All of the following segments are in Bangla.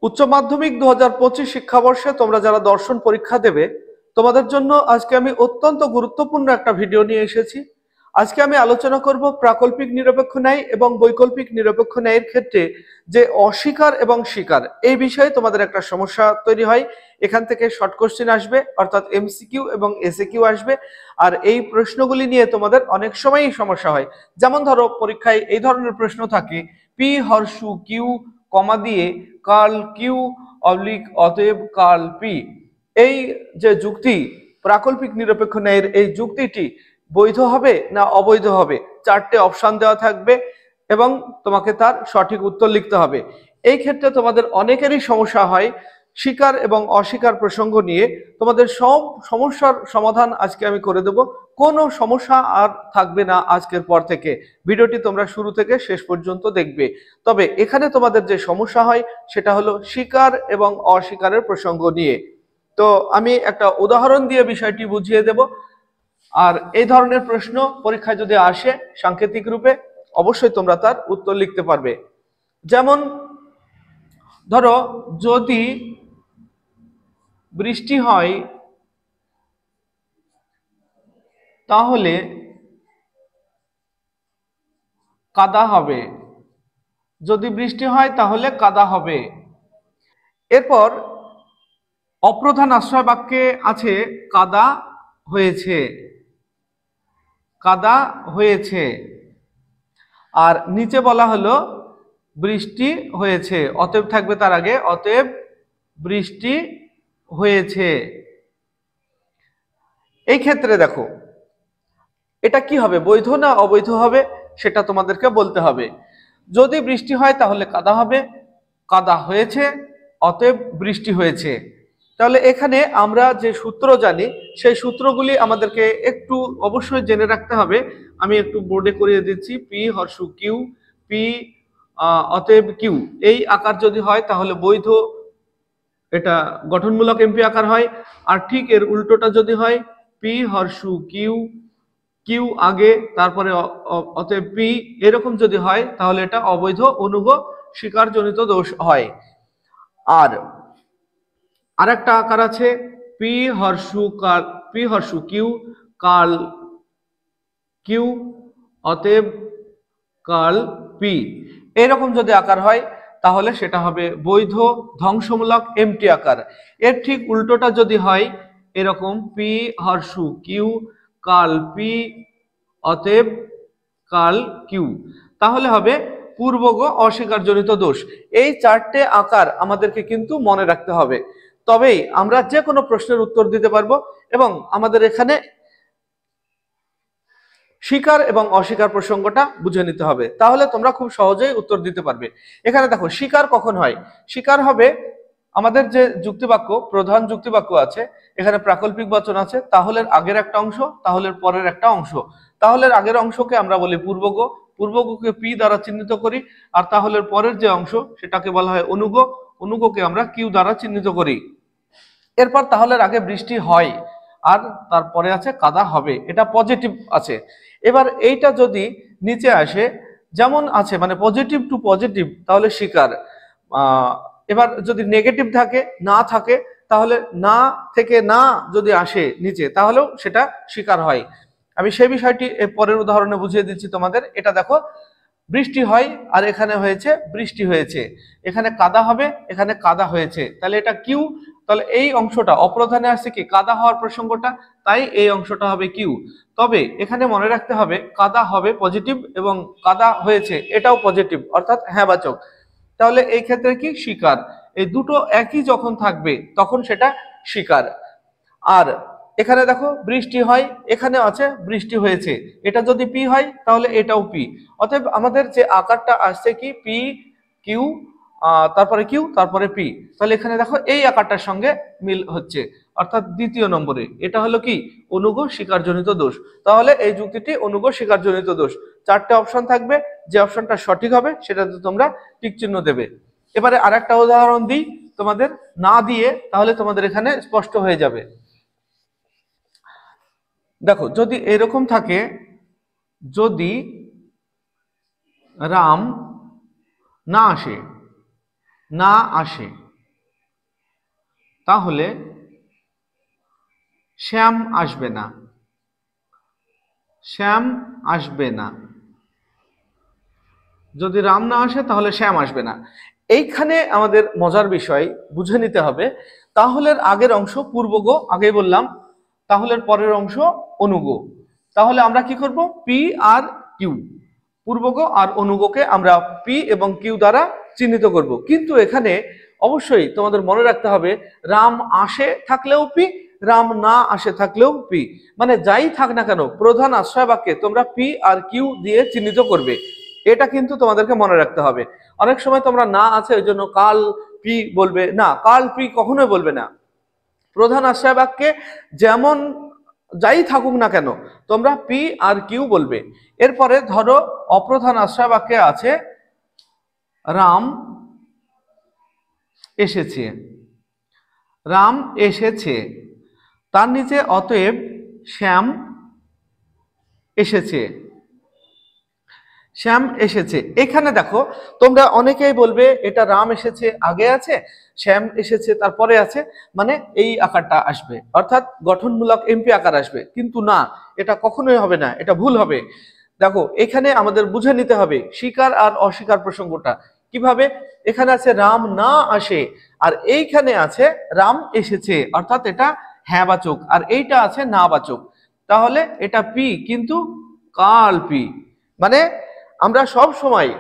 উচ্চ মাধ্যমিক 2025 শিক্ষাবর্ষে তোমরা যারা দর্শন পরীক্ষা দেবে তোমাদের জন্য আজকে আমি অত্যন্ত গুরুত্বপূর্ণ একটা ভিডিও নিয়ে এসেছি। আজকে আমি আলোচনা করব প্রাকল্পিক নিরপেক্ষ ন্যায় এবং বৈকল্পিক নিরপেক্ষ ন্যায়ের ক্ষেত্রে যে অস্বীকার এবং স্বীকার এই বিষয়ে তোমাদের একটা সমস্যা তৈরি হয়। এখান থেকে শর্ট কোশ্চেন আসবে, অর্থাৎ এমসিকিউ এবং এসএকিউ আসবে। আর এই প্রশ্নগুলি নিয়ে তোমাদের অনেক সময়ই সমস্যা হয়। যেমন ধরো পরীক্ষায় এই ধরনের প্রশ্ন থাকে, পি হর্ষু কিউ কমা দিয়ে কার্ল কিউ অবলিক অতএব কার্ল পি। এই যে যুক্তি প্রাকল্পিক নিরপেক্ষ ন্যায়ের এই যুক্তিটি বৈধ হবে না অবৈধ হবে, চারটে অপশন দেওয়া থাকবে এবং তোমাকে তার সঠিক উত্তর লিখতে হবে। এই ক্ষেত্রে তোমাদের অনেকেরই সমস্যা হয় স্বীকার এবং অস্বীকার প্রসঙ্গ নিয়ে। তোমাদের সব সমস্যার সমাধান আজকে আমি করে দেব, কোনো সমস্যা আর থাকবে না আজকের পর থেকে। ভিডিওটি তোমরা শুরু থেকে শেষ পর্যন্ত দেখবে। তবে এখানে তোমাদের যে সমস্যা হয় সেটা হলো স্বীকার এবং অস্বীকারের প্রসঙ্গ নিয়ে। তো আমি একটা উদাহরণ দিয়ে বিষয়টি বুঝিয়ে দেব। আর এই ধরনের প্রশ্ন পরীক্ষায় যদি আসে সাংকেতিক রূপে, অবশ্যই তোমরা তার উত্তর লিখতে পারবে। যেমন ধরো, যদি বৃষ্টি হয় তাহলে কাদা হবে। যদি বৃষ্টি হয় তাহলে কাদা হবে। এরপর অপ্রধান আশ্রয় বাক্যে আছে কাদা হয়েছে, কাদা হয়েছে। আর নিচে বলা হলো বৃষ্টি হয়েছে, অতএব থাকবে তার আগে অতএব বৃষ্টি হয়েছে। এই ক্ষেত্রে দেখো এটা কি হবে, বৈধ না অবৈধ হবে সেটা তোমাদেরকে বলতে হবে। যদি বৃষ্টি হয় তাহলে কাদা হবে, কাদা হয়েছে, অতএব বৃষ্টি হয়েছে। তাহলে এখানে আমরা যে সূত্র জানি সেই সূত্রগুলি আমাদেরকে একটু অবশ্যই জেনে রাখতে হবে। আমি একটু বোর্ডে করিয়ে দিচ্ছি। পি হর্ষু কিউ, পি অতএব কিউ এই আকার যদি হয় তাহলে বৈধ, এটা গঠনমূলক এমপি আকার হয়। আর ঠিক এর উল্টোটা যদি হয়, পি হর্ষু কিউ, কিউ আগে তারপরে অতএব পি, এরকম যদি হয় তাহলে এটা অবৈধ অনুগ স্বীকারজনিত দোষ হয়। আর আরেকটা আকার আছে পি হর্ষু কাল, পি হর্ষু কিউ কাল কিউ অতএব কার্ল পি, এরকম যদি আকার হয় তাহলে সেটা হবে বৈধ ধ্বংসমূলক এমটি আকার। এর ঠিক উল্টোটা যদি হয় এরকম পি হর্ষু কিউ কার্ল পি অতএব কার্ল কিউ, তাহলে হবে পূর্বগ অস্বীকারজনিত দোষ। এই চারটে আকার আমাদেরকে কিন্তু মনে রাখতে হবে, তবেই আমরা যে কোনো প্রশ্নের উত্তর দিতে পারবো। এবং আমাদের এখানে স্বীকার এবং অস্বীকার প্রসঙ্গটা বুঝে নিতে হবে, তাহলে তোমরা খুব সহজেই উত্তর দিতে পারবে। এখানে দেখো স্বীকার কখন হয়, স্বীকার হবে আমাদের যে যুক্তিবাক্য, প্রধান যুক্তিবাক্য আছে, এখানে প্রাকল্পিক বচন আছে, তাহলের আগের একটা অংশ, তাহলের পরের একটা অংশ। তাহলের আগের অংশকে আমরা বলি পূর্বগ, পূর্বগকে পি দ্বারা চিহ্নিত করি। আর তাহলের পরের যে অংশ সেটাকে বলা হয় অনুগ, অনুগকে আমরা কিউ দ্বারা চিহ্নিত করি। এরপর তাহলের আগে বৃষ্টি হয় আর তারপরে আছে কাদা হবে, এটা পজিটিভ আছে। এবার এইটা যদি নিচে আসে যেমন আছে, মানে পজিটিভ টু পজিটিভ, তাহলে স্বীকার। এবার যদি নেগেটিভ থাকে, না থাকে, তাহলে না থেকে না যদি আসে নিচে তাহলেও সেটা স্বীকার হয়। আমি সেই বিষয়টি পরের উদাহরণে বুঝিয়ে দিচ্ছি তোমাদের। এটা দেখো, বৃষ্টি হয় আর এখানে হয়েছে বৃষ্টি হয়েছে, এখানে কাদা হবে, এখানে কাদা হয়েছে, তাহলে এটা কিউ। তাহলে এই অংশটা অপ্রধানে আসছে কি কাদা হওয়ার প্রসঙ্গটা, তাই এই অংশটা হবে কিউ। তবে এখানে মনে রাখতে হবে কাদা হবে পজিটিভ এবং কাদা হয়েছে এটাও পজিটিভ, অর্থাৎ হ্যাঁ বাচক। তাহলে এই ক্ষেত্রে কি স্বীকার, এই দুটো একই যখন থাকবে তখন সেটা স্বীকার। আর এখানে দেখো বৃষ্টি হয়, এখানে আছে বৃষ্টি হয়েছে, এটা যদি পি হয় তাহলে এটাও পি। অতএব আমাদের যে আকারটা আসছে কি পি কিউ তারপরে কিউ তারপরে পি, তাহলে এখানে দেখো এই আকারটার সঙ্গে মিল হচ্ছে, অর্থাৎ দ্বিতীয় নম্বরে এটা হলো কি অনুগ স্বীকারজনিত দোষ। তাহলে এই যুক্তিটি অনুগ স্বীকারজনিত দোষ। চারটে অপশন থাকবে, যে অপশনটা সঠিক হবে সেটাতে তোমরা টিক চিহ্ন দেবে। এবারে আরেকটা উদাহরণ দিই তোমাদের, না দিয়ে তাহলে তোমাদের এখানে স্পষ্ট হয়ে যাবে। দেখো যদি এরকম থাকে, যদি রাম না আসে, না আসে, তাহলে শ্যাম আসবে না, শ্যাম আসবে না। যদি রাম না আসে তাহলে শ্যাম আসবে না। এইখানে আমাদের মজার বিষয় বুঝে নিতে হবে, তাহলে আগের অংশ পূর্বগ, আগে বললাম, তাহলে পরের অংশ অনুগ। তাহলে আমরা কি করব, পি আর কিউ, পূর্বগ আর অনুগকে আমরা পি এবং কিউ দ্বারা চিহ্নিত করব। কিন্তু এখানে অবশ্যই তোমাদের মনে রাখতে হবে, রাম আসে থাকলেও পি, রাম না আসে থাকলেও পি, মানে যাই থাক না কেন প্রধান আশ্রয় বাক্যে তোমরা পি আর কিউ দিয়ে চিহ্নিত করবে। এটা কিন্তু তোমাদেরকে মনে রাখতে হবে। অনেক সময় তোমরা না আছে ওই জন্য কাল পি বলবে না, কাল পি কখনোই বলবে না। প্রধান আশ্রয় বাক্যে যেমন যাই থাকুক না কেন তোমরা পি আর কিউ বলবে। এরপরে ধরো অপ্রধান আশ্রয় বাক্যে আছে রাম এসেছে, রাম এসেছে, তার নিচে অতএব শ্যাম এসেছে, শ্যাম এসেছে। এখানে দেখো তোমরা অনেকেই বলবে এটা রাম এসেছে আগে আছে, শ্যাম এসেছে তারপরে আছে, মানে এই আকারটা আসবে, অর্থাৎ গঠনমূলক এমপি আকার আসবে। কিন্তু না, এটা কখনোই হবে না, এটা ভুল হবে। দেখো এখানে আমাদের বুঝে নিতে হবে স্বীকার আর অস্বীকার প্রসঙ্গটা কিভাবে। এখানে আছে রাম না আসে, আর এইখানে আছে রাম এসেছে, অর্থাৎ এটা হ্যাঁ বাচক, আর এইটা আছে না বাচক। তাহলে এটা পি কিন্তু কাল পি, মানে আমরা সব সময়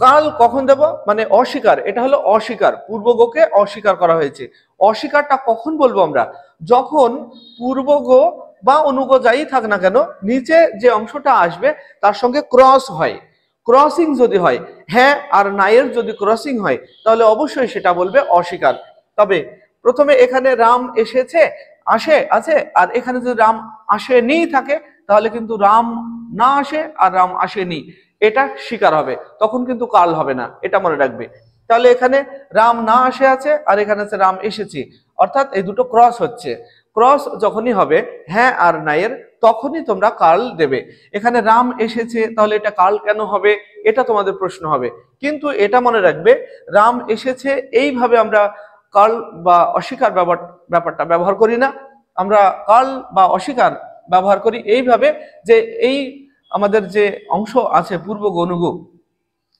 কাল কখন দেব, মানে অস্বীকার, এটা হলো অস্বীকার, পূর্বগকে অস্বীকার করা হয়েছে। অস্বীকারটা কখন বলবো আমরা, যখন পূর্বগ বা অনুগ যাই থাক না কেন নিচে যে অংশটা আসবে তার সঙ্গে ক্রস হয়, ক্রসিং যদি হয়, হ্যাঁ আর নায়ের যদি ক্রসিং হয় তাহলে অবশ্যই সেটা বলবে অস্বীকার। তবে প্রথমে এখানে রাম এসেছে আসে আছে, আর এখানে যদি রাম আসেনি থাকে তাহলে কিন্তু রাম না আসে আর রাম আসেনি, এটা স্বীকার হবে, তখন কিন্তু কাল হবে না, এটা মনে রাখবে। তাহলে এখানে রাম না আসে আছে আর এখানে আছে রাম এসেছে, অর্থাৎ এই দুটো ক্রস হচ্ছে। ক্রস যখনই হবে হ্যাঁ আর নায়ের তখনই তোমরা কাল দেবে। এখানে রাম এসেছে তাহলে এটা কাল কেন হবে, এটা তোমাদের প্রশ্ন হবে। কিন্তু এটা মনে রাখবে, রাম এসেছে এইভাবে আমরা কাল বা অস্বীকার ব্যাপারটা ব্যবহার করি না, আমরা কাল বা অস্বীকার ব্যবহার করি এইভাবে যে এই আমাদের যে অংশ আছে পূর্বগ অনুগ,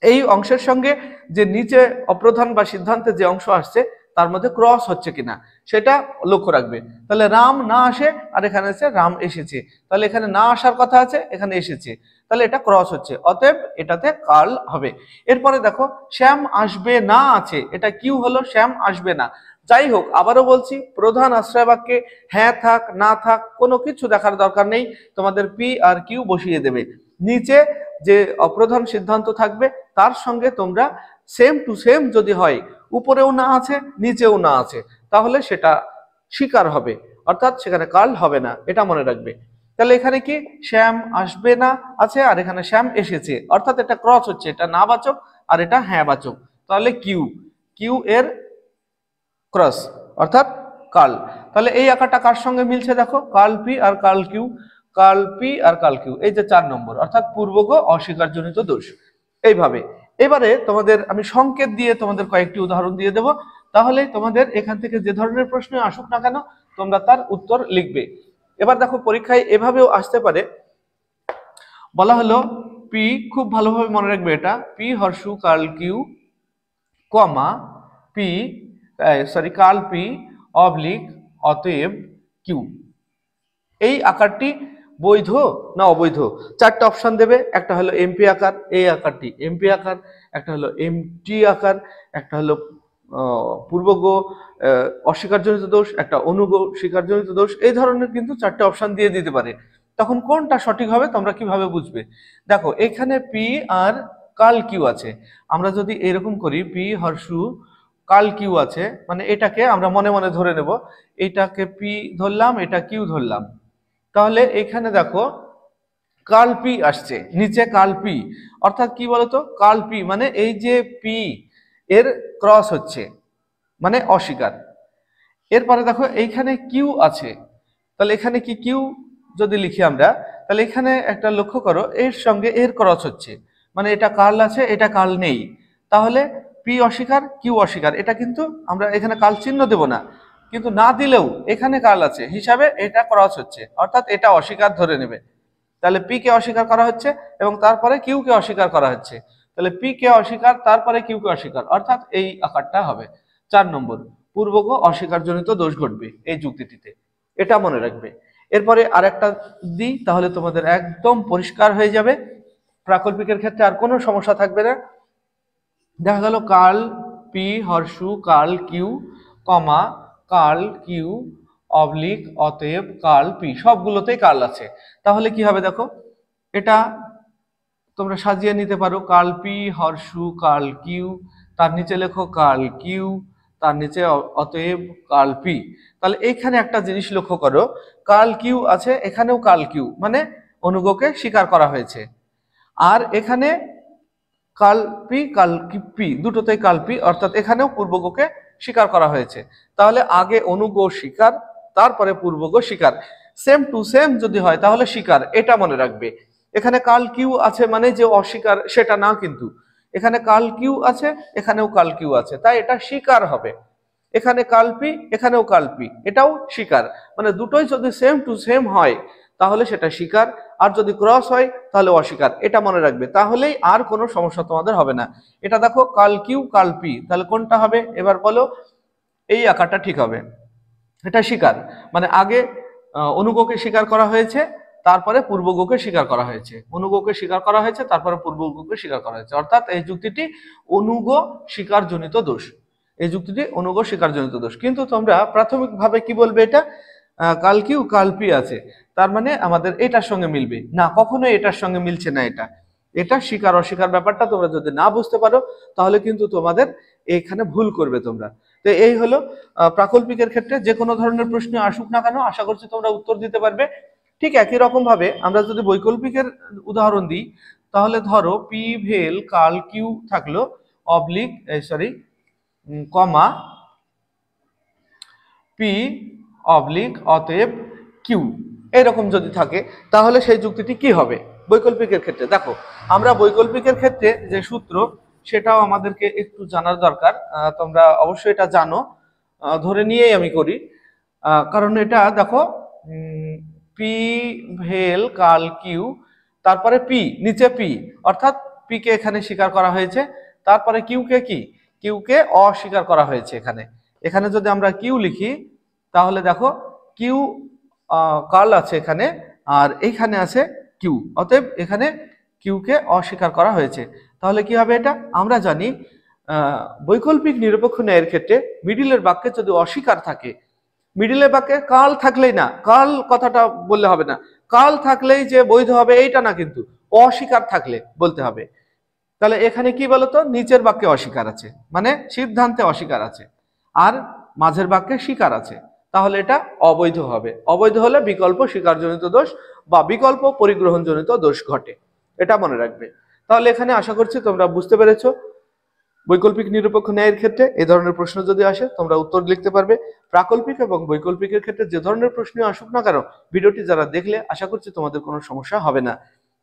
এই অংশের সঙ্গে যে নিচে অপ্রধান বা সিদ্ধান্তে যে অংশ আসছে তার মধ্যে ক্রস হচ্ছে কিনা সেটা লক্ষ্য রাখবে। তাহলে রাম না আসে আর এখানে আছে রাম এসেছে, তাহলে এখানে না আসার কথা আছে এখানে এসেছে, তাহলে এটা ক্রস হচ্ছে, অতএব এটাতে কাল হবে। এরপরে দেখো শ্যাম আসবে না আছে, এটা কিউ হলো, শ্যাম আসবে না। যাই হোক আবারও বলছি, প্রধান আশ্রয় বাক্যে হ্যাঁ থাক না থাক কোনো কিছু দেখার দরকার নেই, তোমাদের পি আর কিউ বসিয়ে দেবে। নিচে যে অপ্রধান সিদ্ধান্ত থাকবে তার সঙ্গে তোমরা সেম টু সেম যদি হয়, উপরেও না আছে নিচেও না আছে, তাহলে সেটা স্বীকার হবে, অর্থাৎ সেখানে কাল হবে না, এটা মনে রাখবে। তাহলে এখানে কি শ্যাম আসবে না আছে আর এখানে শ্যাম এসেছে, অর্থাৎ এটা ক্রস হচ্ছে, এটা না বাচক আর এটা হ্যাঁ বাচক, তাহলে কিউ, কিউ এর ক্রস অর্থাৎ কাল। তাহলে এই আকারটা কার সঙ্গে মিলছে দেখো, কাল পি আর কাল কিউ, কাল পি আর কাল কিউ, এই যে 4 নম্বর, অর্থাৎ পূর্বগ অস্বীকারজনিত দোষ। এইভাবে এবারে তোমাদের আমি সংকেত দিয়ে তোমাদের কয়েকটি উদাহরণ দিয়ে দেব, তাহলে তোমাদের এখান থেকে যে ধরনের প্রশ্ন আসুক না কেন তোমরা তার উত্তর লিখবে। এবার দেখো পরীক্ষায় এভাবেও আসতে পারে, বলা হলো পি, খুব ভালোভাবে মনে রাখবে এটা, পি হর্ষু কাল কিউ কমা পি কাল পি অবলিক অতএব কিউ। এই আকারটি বৈধ না অবৈধ, 4টা অপশন দেবে, একটা হলো এমপি আকার, এই আকারটি এমপি আকার, একটা হলো এমটি আকার, একটা হলো পূর্বগ অস্বীকারজনিত দোষ, একটা অনুগ স্বীকারজনিত দোষ, এই ধরনের কিন্তু 4টে অপশন দিয়ে দিতে পারে। তখন কোনটা সঠিক হবে তোমরা কিভাবে বুঝবে, দেখো এখানে পি আর কাল কিউ আছে, আমরা যদি এরকম করি পি হর্ষু কাল কিউ আছে, মানে এটাকে আমরা মনে মনে ধরে নেব, এটাকে পি ধরলাম এটা কিউ ধরলাম, তাহলে এখানে দেখো কাল পি আসছে, নিচে কাল পি, অর্থাৎ কি বলতো কাল পি মানে এই যে পি এর ক্রস হচ্ছে, মানে অস্বীকার। এরপরে দেখো এইখানে কিউ আছে, তাহলে এখানে কি কিউ যদি লিখি আমরা, তাহলে এখানে একটা লক্ষ্য করো এর সঙ্গে এর ক্রস হচ্ছে, মানে এটা কাল আছে এটা কাল নেই, তাহলে পি অস্বীকার কিউ অস্বীকার, এটা কিন্তু আমরা এখানে কাল চিহ্ন দেব না, কিন্তু না দিলেও এখানে কাল আছে হিসাবে এটা ক্রস হচ্ছে, অর্থাৎ এটা অস্বীকার ধরে নেবে। তাহলে পি কে অস্বীকার করা হচ্ছে এবং তারপরে কিউ কে অস্বীকার করা হচ্ছে। তাহলে পি কে অস্বীকার, তারপরে কিউ কে অস্বীকার, অর্থাৎ এই আকারটা হবে 4 নম্বর, পূর্বক অস্বীকারজনিত দোষ ঘটবে এই যুক্তিটিতে। এটা মনে রাখবে। এরপরে আরেকটা দিই, তাহলে তোমাদের একদম পরিষ্কার হয়ে যাবে, প্রাকল্পিকের ক্ষেত্রে আর কোনো সমস্যা থাকবে না। দেখা গেল কার্ল পি হর্ষু curl Q comma curl Q oblique অতএব কার্ল পি, সবগুলোতেই কার্ল আছে। তাহলে কি হবে দেখো, এটা তোমরা সাজিয়ে নিতে পারো, কার্ল পি হর্ষু কার্ল কিউ, তার নিচে লেখো কার্ল কিউ, তার নিচে অতএব কার্ল পি। তাহলে এইখানে একটা জিনিস লক্ষ্য করো, কার্ল কিউ আছে, এখানেও কার্ল কিউ, মানে অনুগকে স্বীকার করা হয়েছে। আর এখানে কার্ল পি দুটোতেই কার্ল পি, অর্থাৎ এখানেও পূর্বগকে স্বীকার করা হয়েছে। তাহলে আগে অনুগ স্বীকার, তারপরে পূর্বগ স্বীকার, সেম টু সেম যদি হয় তাহলে স্বীকার, এটা মনে রাখবে। এখানে কার্ল কিউ আছে মানে যে অস্বীকার সেটা না, কিন্তু এখানে কার্ল কিউ আছে, এখানেও কার্ল কিউ আছে, তাই এটা স্বীকার হবে। এখানে কার্ল পি, এখানেও কার্ল পি, এটাও স্বীকার, মানে দুটোই যদি সেম টু সেম হয় তাহলে সেটা স্বীকার, আর যদি ক্রস হয় তাহলে অস্বীকার, এটা মনে রাখবে। তাহলেই আর কোনো সমস্যা তোমাদের হবে না। এটা দেখো কার্ল কিউ কার্ল পি, তাহলে কোনটা হবে এবার বলো, এই আকারটা ঠিক হবে। এটা স্বীকার, মানে আগে অনুগকে স্বীকার করা হয়েছে, তারপরে পূর্বগকে স্বীকার করা হয়েছে, অনুগকে স্বীকার করা হয়েছে, তারপরে পূর্বগকে স্বীকার করা হয়েছে, অর্থাৎ এই যুক্তিটি অনুগ স্বীকারজনিত দোষ। এই যুক্তিটি অনুগ স্বীকারজনিত দোষ। কিন্তু তোমরা প্রাথমিকভাবে কি বলবে, এটা কাল কিউ কাল পি আছে, তার মানে আমাদের এটার সঙ্গে মিলবে না, কখনোই এটার সঙ্গে মিলছে না। এটা স্বীকার অস্বীকার ব্যাপারটা তোমরা যদি না বুঝতে পারো তাহলে কিন্তু তোমাদের এখানে ভুল করবে তোমরা। তো এই হলো প্রাকল্পিকের ক্ষেত্রে যে কোনো ধরনের প্রশ্ন আসুক না কেন, আশা করছি তোমরা উত্তর দিতে পারবে। ঠিক একই রকম ভাবে আমরা যদি বৈকল্পিকের উদাহরণ দিই, তাহলে ধরো পি ভেল কাল কিউ থাকলো অবলিক কমা পি অবলিক অতএব কিউ, এরকম যদি থাকে তাহলে সেই যুক্তিটি কি হবে বৈকল্পিকের ক্ষেত্রে। দেখো আমরা বৈকল্পিকের ক্ষেত্রে যে সূত্র সেটাও আমাদেরকে একটু জানার দরকার, তোমরা অবশ্যই এটা জানো, ধরে নিয়েই আমি করি। কারণ এটা দেখো পি ভেল কাল কিউ, তারপরে পি নিচে পি, অর্থাৎ পি কে এখানে স্বীকার করা হয়েছে, তারপরে কিউ কে কি, কিউ কে অস্বীকার করা হয়েছে। এখানে যদি আমরা কিউ লিখি তাহলে দেখো কিউ কার্ল আছে এখানে, আর এইখানে আছে কিউ, অতএব এখানে কিউ কে অস্বীকার করা হয়েছে। তাহলে কি হবে, এটা আমরা জানি বৈকল্পিক নিরপেক্ষ ন্যায়ের ক্ষেত্রে মিডিলের বাক্যে যদি অস্বীকার থাকে, মিডিলের বাক্যে কাল থাকলেই না, কাল কথাটা বললে হবে না, কাল থাকলেই যে বৈধ হবে এইটা না, কিন্তু অস্বীকার থাকলে বলতে হবে। তাহলে এখানে কি বলতো, নিচের বাক্যে অস্বীকার আছে মানে সিদ্ধান্তে অস্বীকার আছে, আর মাঝের বাক্যে স্বীকার আছে, তাহলে এটা অবৈধ হবে। অবৈধ হলে বিকল্প স্বীকারজনিত দোষ বা বিকল্প পরিগ্রহণজনিত দোষ ঘটে, এটা মনে রাখবে। তাহলে এখানে আশা করছি তোমরা বুঝতে পেরেছো, বৈকল্পিক নিরপেক্ষ ন্যায়ের ক্ষেত্রে এই ধরনের প্রশ্ন যদি আসে তোমরা উত্তর লিখতে পারবে। প্রাকল্পিক এবং বৈকল্পিকের ক্ষেত্রে যে ধরনের প্রশ্ন আসুক না কেন, ভিডিওটি যারা দেখলে আশা করছি তোমাদের কোনো সমস্যা হবে না।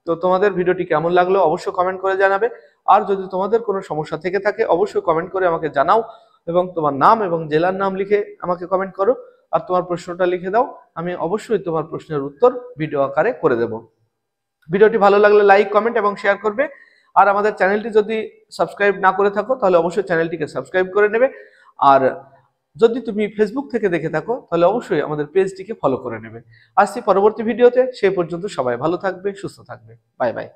তো তোমাদের ভিডিওটি কেমন লাগলো অবশ্যই কমেন্ট করে জানাবে, আর যদি তোমাদের কোনো সমস্যা থেকে থাকে অবশ্যই কমেন্ট করে আমাকে জানাও, এবং তোমার নাম এবং জেলার নাম লিখে আমাকে কমেন্ট করো, আর তোমার প্রশ্নটা লিখে দাও, আমি অবশ্যই তোমার প্রশ্নের উত্তর ভিডিও আকারে করে দেব। ভিডিওটি ভালো লাগলে লাইক কমেন্ট এবং শেয়ার করবে, আর আমাদের চ্যানেলটি যদি সাবস্ক্রাইব না করে থাকো তাহলে অবশ্যই চ্যানেলটিকে সাবস্ক্রাইব করে নেবে, আর যদি তুমি ফেসবুক থেকে দেখে থাকো তাহলে অবশ্যই আমাদের পেজটিকে ফলো করে নেবে। আসছি পরবর্তী ভিডিওতে, সেই পর্যন্ত সবাই ভালো থাকবে, সুস্থ থাকবে, বাই বাই।